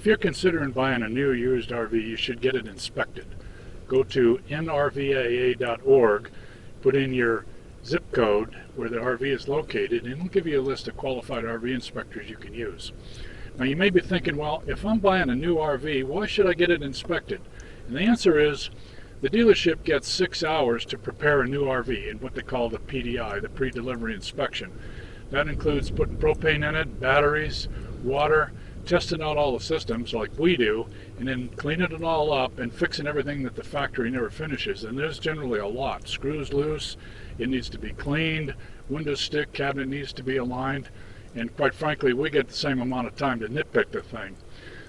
If you're considering buying a new used RV, you should get it inspected. Go to nrvaa.org, put in your zip code where the RV is located, and it'll give you a list of qualified RV inspectors you can use. Now you may be thinking, well, if I'm buying a new RV, why should I get it inspected? And the answer is, the dealership gets 6 hours to prepare a new RV in what they call the PDI, the pre-delivery inspection. That includes putting propane in it, batteries, water, testing out all the systems like we do, and then cleaning it all up and fixing everything that the factory never finishes. And there's generally a lot. Screws loose, it needs to be cleaned, window stick, cabinet needs to be aligned, and quite frankly, we get the same amount of time to nitpick the thing.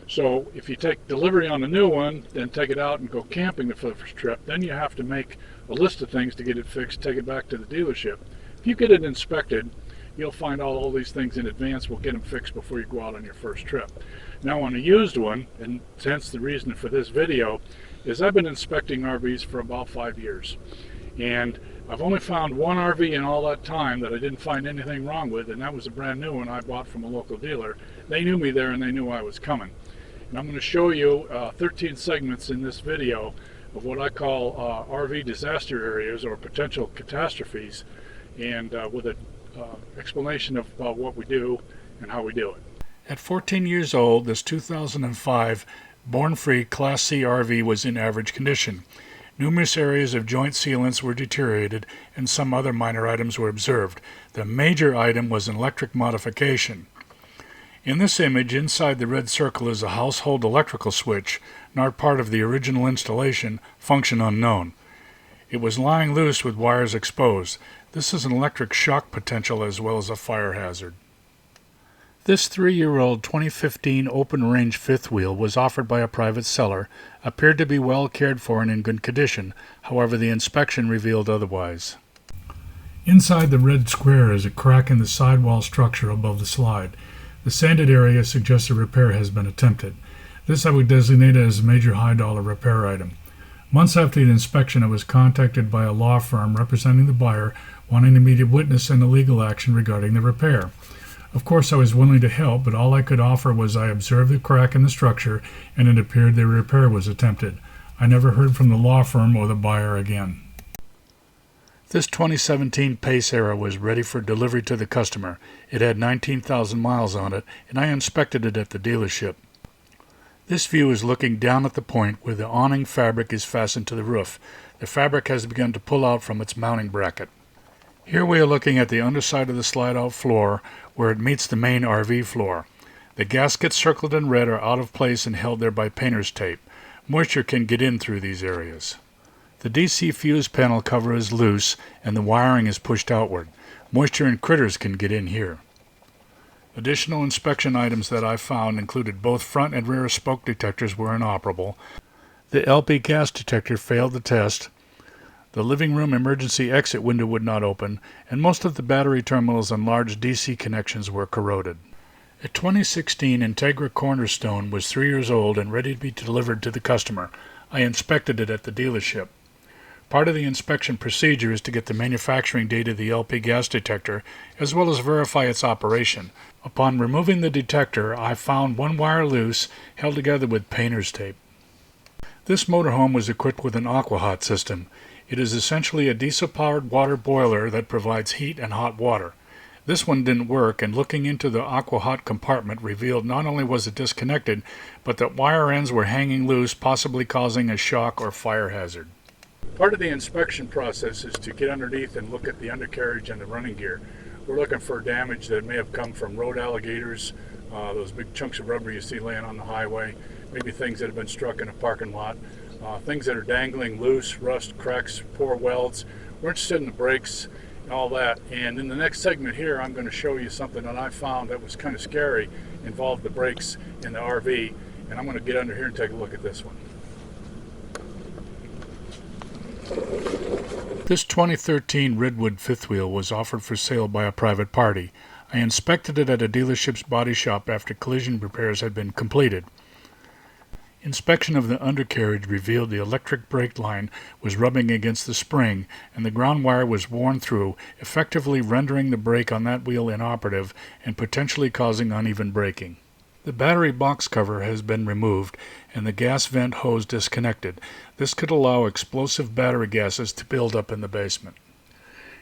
So if you take delivery on a new one, then take it out and go camping for the first trip, then you have to make a list of things to get it fixed, take it back to the dealership. If you get it inspected, you'll find out all these things in advance. We'll get them fixed before you go out on your first trip. Now on a used one, and hence the reason for this video, is I've been inspecting RVs for about 5 years. And I've only found one RV in all that time that I didn't find anything wrong with, and that was a brand new one I bought from a local dealer. They knew me there and they knew I was coming. And I'm going to show you 13 segments in this video of what I call RV disaster areas or potential catastrophes, and with an explanation of what we do and how we do it. At 14 years old, this 2005 born-free Class C RV was in average condition. Numerous areas of joint sealants were deteriorated and some other minor items were observed. The major item was an electric modification. In this image, inside the red circle is a household electrical switch, not part of the original installation, function unknown. It was lying loose with wires exposed. This is an electric shock potential as well as a fire hazard. This 3-year-old 2015 open-range fifth wheel was offered by a private seller, appeared to be well cared for and in good condition. However, the inspection revealed otherwise. Inside the red square is a crack in the sidewall structure above the slide. The sanded area suggests a repair has been attempted. This I would designate as a major high-dollar repair item. Months after the inspection, I was contacted by a law firm representing the buyer, wanting immediate witness and a legal action regarding the repair. Of course, I was willing to help, but all I could offer was I observed the crack in the structure, and it appeared the repair was attempted. I never heard from the law firm or the buyer again. This 2017 Pace Era was ready for delivery to the customer. It had 19,000 miles on it, and I inspected it at the dealership. This view is looking down at the point where the awning fabric is fastened to the roof. The fabric has begun to pull out from its mounting bracket. Here we are looking at the underside of the slide-out floor where it meets the main RV floor. The gaskets circled in red are out of place and held there by painter's tape. Moisture can get in through these areas. The DC fuse panel cover is loose and the wiring is pushed outward. Moisture and critters can get in here. Additional inspection items that I found included both front and rear smoke detectors were inoperable. The LP gas detector failed the test. The living room emergency exit window would not open, and most of the battery terminals and large DC connections were corroded. A 2016 Integra Cornerstone was 3 years old and ready to be delivered to the customer. I inspected it at the dealership. Part of the inspection procedure is to get the manufacturing date of the LP gas detector, as well as verify its operation. Upon removing the detector, I found one wire loose, held together with painter's tape. This motorhome was equipped with an aquahot system. It is essentially a diesel-powered water boiler that provides heat and hot water. This one didn't work, and looking into the aquahot compartment revealed not only was it disconnected, but that wire ends were hanging loose, possibly causing a shock or fire hazard. Part of the inspection process is to get underneath and look at the undercarriage and the running gear. We're looking for damage that may have come from road alligators, those big chunks of rubber you see laying on the highway, maybe things that have been struck in a parking lot. Things that are dangling loose, rust, cracks, poor welds. We're interested in the brakes and all that. And in the next segment here, I'm going to show you something that I found that was kind of scary, involved the brakes in the RV. And I'm going to get under here and take a look at this one. This 2013 Redwood fifth wheel was offered for sale by a private party. I inspected it at a dealership's body shop after collision repairs had been completed. Inspection of the undercarriage revealed the electric brake line was rubbing against the spring and the ground wire was worn through, effectively rendering the brake on that wheel inoperative and potentially causing uneven braking. The battery box cover has been removed and the gas vent hose disconnected. This could allow explosive battery gases to build up in the basement.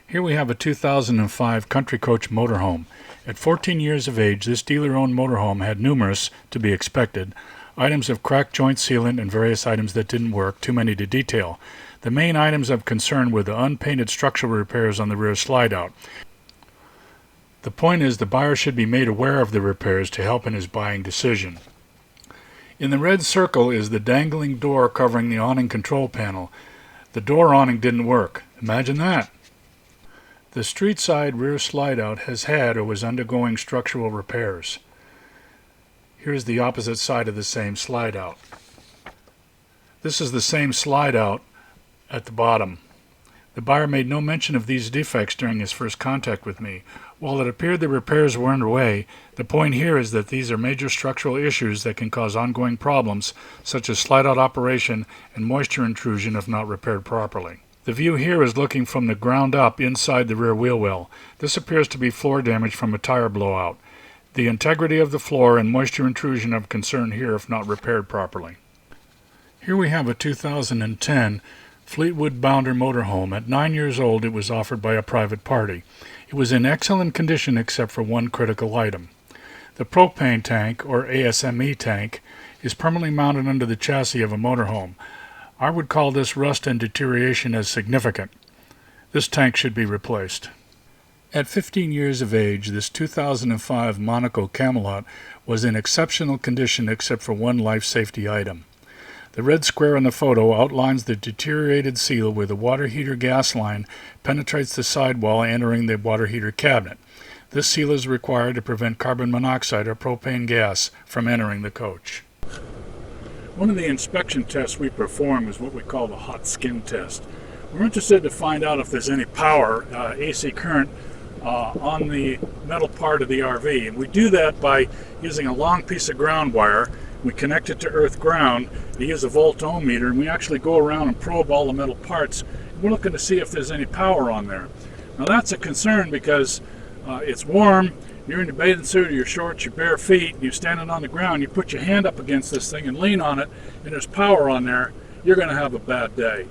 Here we have a 2005 Country Coach motorhome. At 14 years of age, this dealer-owned motorhome had numerous, to be expected, items of cracked joint sealant and various items that didn't work, too many to detail. The main items of concern were the unpainted structural repairs on the rear slide-out. The point is the buyer should be made aware of the repairs to help in his buying decision. In the red circle is the dangling door covering the awning control panel. The door awning didn't work. Imagine that. The street side rear slide-out has had or was undergoing structural repairs. Here's the opposite side of the same slide-out. This is the same slide-out at the bottom. The buyer made no mention of these defects during his first contact with me. While it appeared the repairs were underway, the point here is that these are major structural issues that can cause ongoing problems, such as slide-out operation and moisture intrusion if not repaired properly. The view here is looking from the ground up inside the rear wheel well. This appears to be floor damage from a tire blowout. The integrity of the floor and moisture intrusion of concern here if not repaired properly. Here we have a 2010 Fleetwood Bounder motorhome. At 9 years old, it was offered by a private party. It was in excellent condition except for one critical item. The propane tank, or ASME tank, is permanently mounted under the chassis of a motorhome. I would call this rust and deterioration as significant. This tank should be replaced. At 15 years of age, this 2005 Monaco Camelot was in exceptional condition except for one life safety item. The red square in the photo outlines the deteriorated seal where the water heater gas line penetrates the sidewall entering the water heater cabinet. This seal is required to prevent carbon monoxide or propane gas from entering the coach. One of the inspection tests we perform is what we call the hot skin test. We're interested to find out if there's any power, AC current, on the metal part of the RV. And we do that by using a long piece of ground wire. We connect it to earth ground. We use a volt ohm meter, and we actually go around and probe all the metal parts. We're looking to see if there's any power on there. Now that's a concern because it's warm, you're in your bathing suit or your shorts, your bare feet, and you're standing on the ground, you put your hand up against this thing and lean on it, and there's power on there, you're going to have a bad day.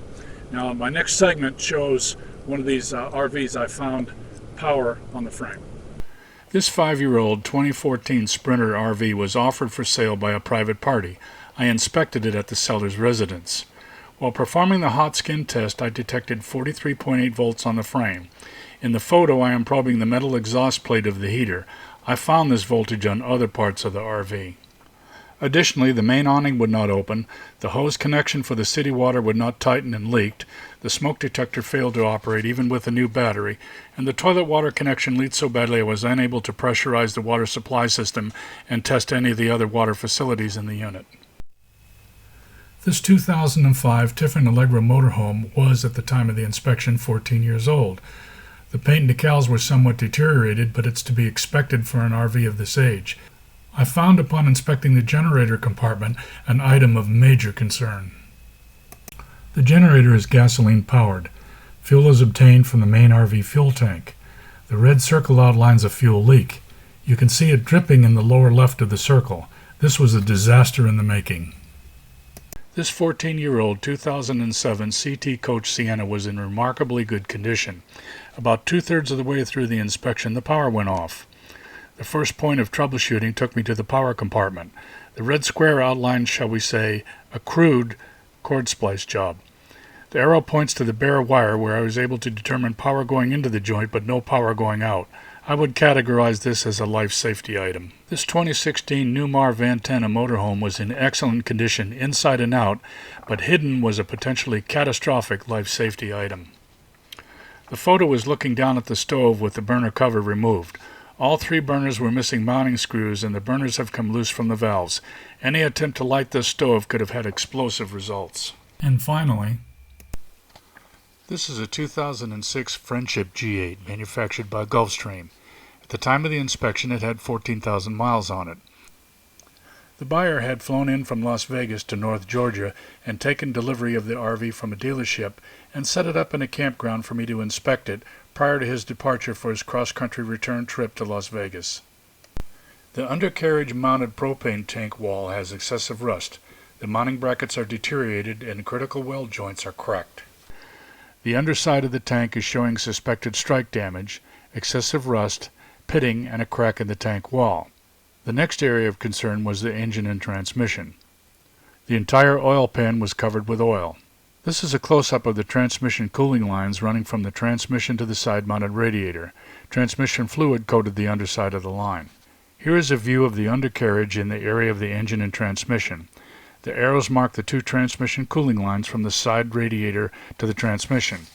Now my next segment shows one of these RVs I found power on the frame. This 5-year-old 2014 Sprinter RV was offered for sale by a private party. I inspected it at the seller's residence. While performing the hot skin test, I detected 43.8 volts on the frame. In the photo, I am probing the metal exhaust plate of the heater. I found this voltage on other parts of the RV. Additionally, the main awning would not open, the hose connection for the city water would not tighten and leaked, the smoke detector failed to operate even with a new battery, and the toilet water connection leaked so badly I was unable to pressurize the water supply system and test any of the other water facilities in the unit. This 2005 Tiffin Allegra motorhome was, at the time of the inspection, 14 years old. The paint and decals were somewhat deteriorated, but it's to be expected for an RV of this age. I found upon inspecting the generator compartment an item of major concern. The generator is gasoline powered. Fuel is obtained from the main RV fuel tank. The red circle outlines a fuel leak. You can see it dripping in the lower left of the circle. This was a disaster in the making. This 14-year-old 2007 CT Coach Sienna was in remarkably good condition. About 2/3 of the way through the inspection, the power went off. The first point of troubleshooting took me to the power compartment. The red square outlines, shall we say, a crude cord splice job. The arrow points to the bare wire where I was able to determine power going into the joint but no power going out. I would categorize this as a life safety item. This 2016 Newmar Vantana motorhome was in excellent condition inside and out, but hidden was a potentially catastrophic life safety item. The photo is looking down at the stove with the burner cover removed. All 3 burners were missing mounting screws and the burners have come loose from the valves. Any attempt to light this stove could have had explosive results. And finally, this is a 2006 Friendship G8 manufactured by Gulfstream. At the time of the inspection, it had 14,000 miles on it. The buyer had flown in from Las Vegas to North Georgia and taken delivery of the RV from a dealership and set it up in a campground for me to inspect it prior to his departure for his cross-country return trip to Las Vegas. The undercarriage mounted propane tank wall has excessive rust. The mounting brackets are deteriorated and critical weld joints are cracked. The underside of the tank is showing suspected strike damage, excessive rust, pitting, and a crack in the tank wall. The next area of concern was the engine and transmission. The entire oil pan was covered with oil. This is a close-up of the transmission cooling lines running from the transmission to the side-mounted radiator. Transmission fluid coated the underside of the line. Here is a view of the undercarriage in the area of the engine and transmission. The arrows mark the two transmission cooling lines from the side radiator to the transmission.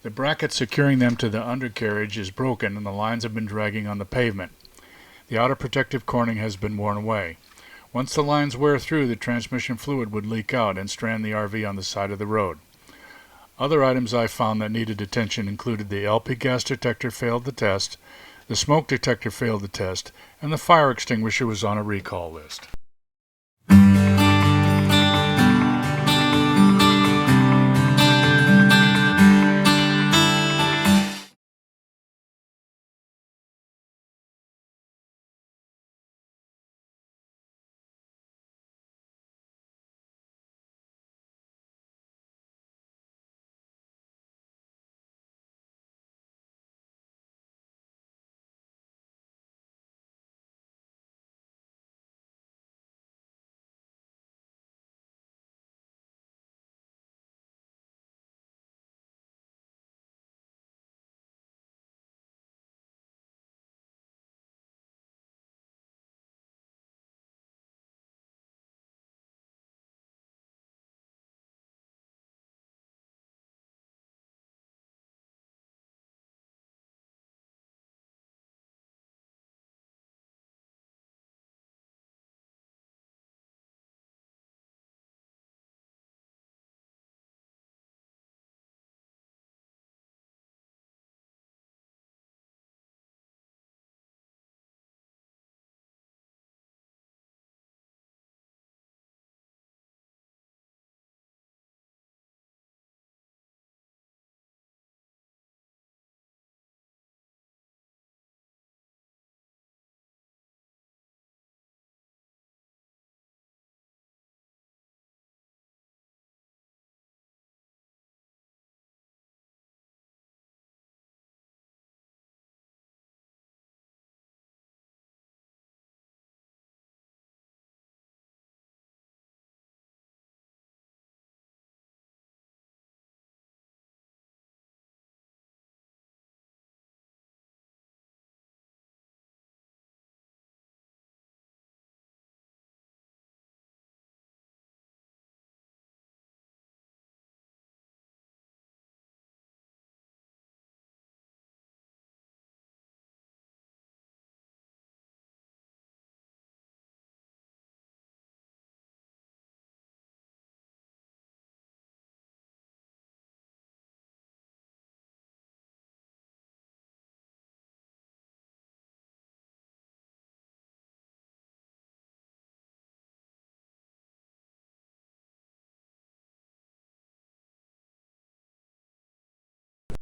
The bracket securing them to the undercarriage is broken and the lines have been dragging on the pavement. The outer protective corning has been worn away. Once the lines wear through, the transmission fluid would leak out and strand the RV on the side of the road. Other items I found that needed attention included the LP gas detector failed the test, the smoke detector failed the test, and the fire extinguisher was on a recall list.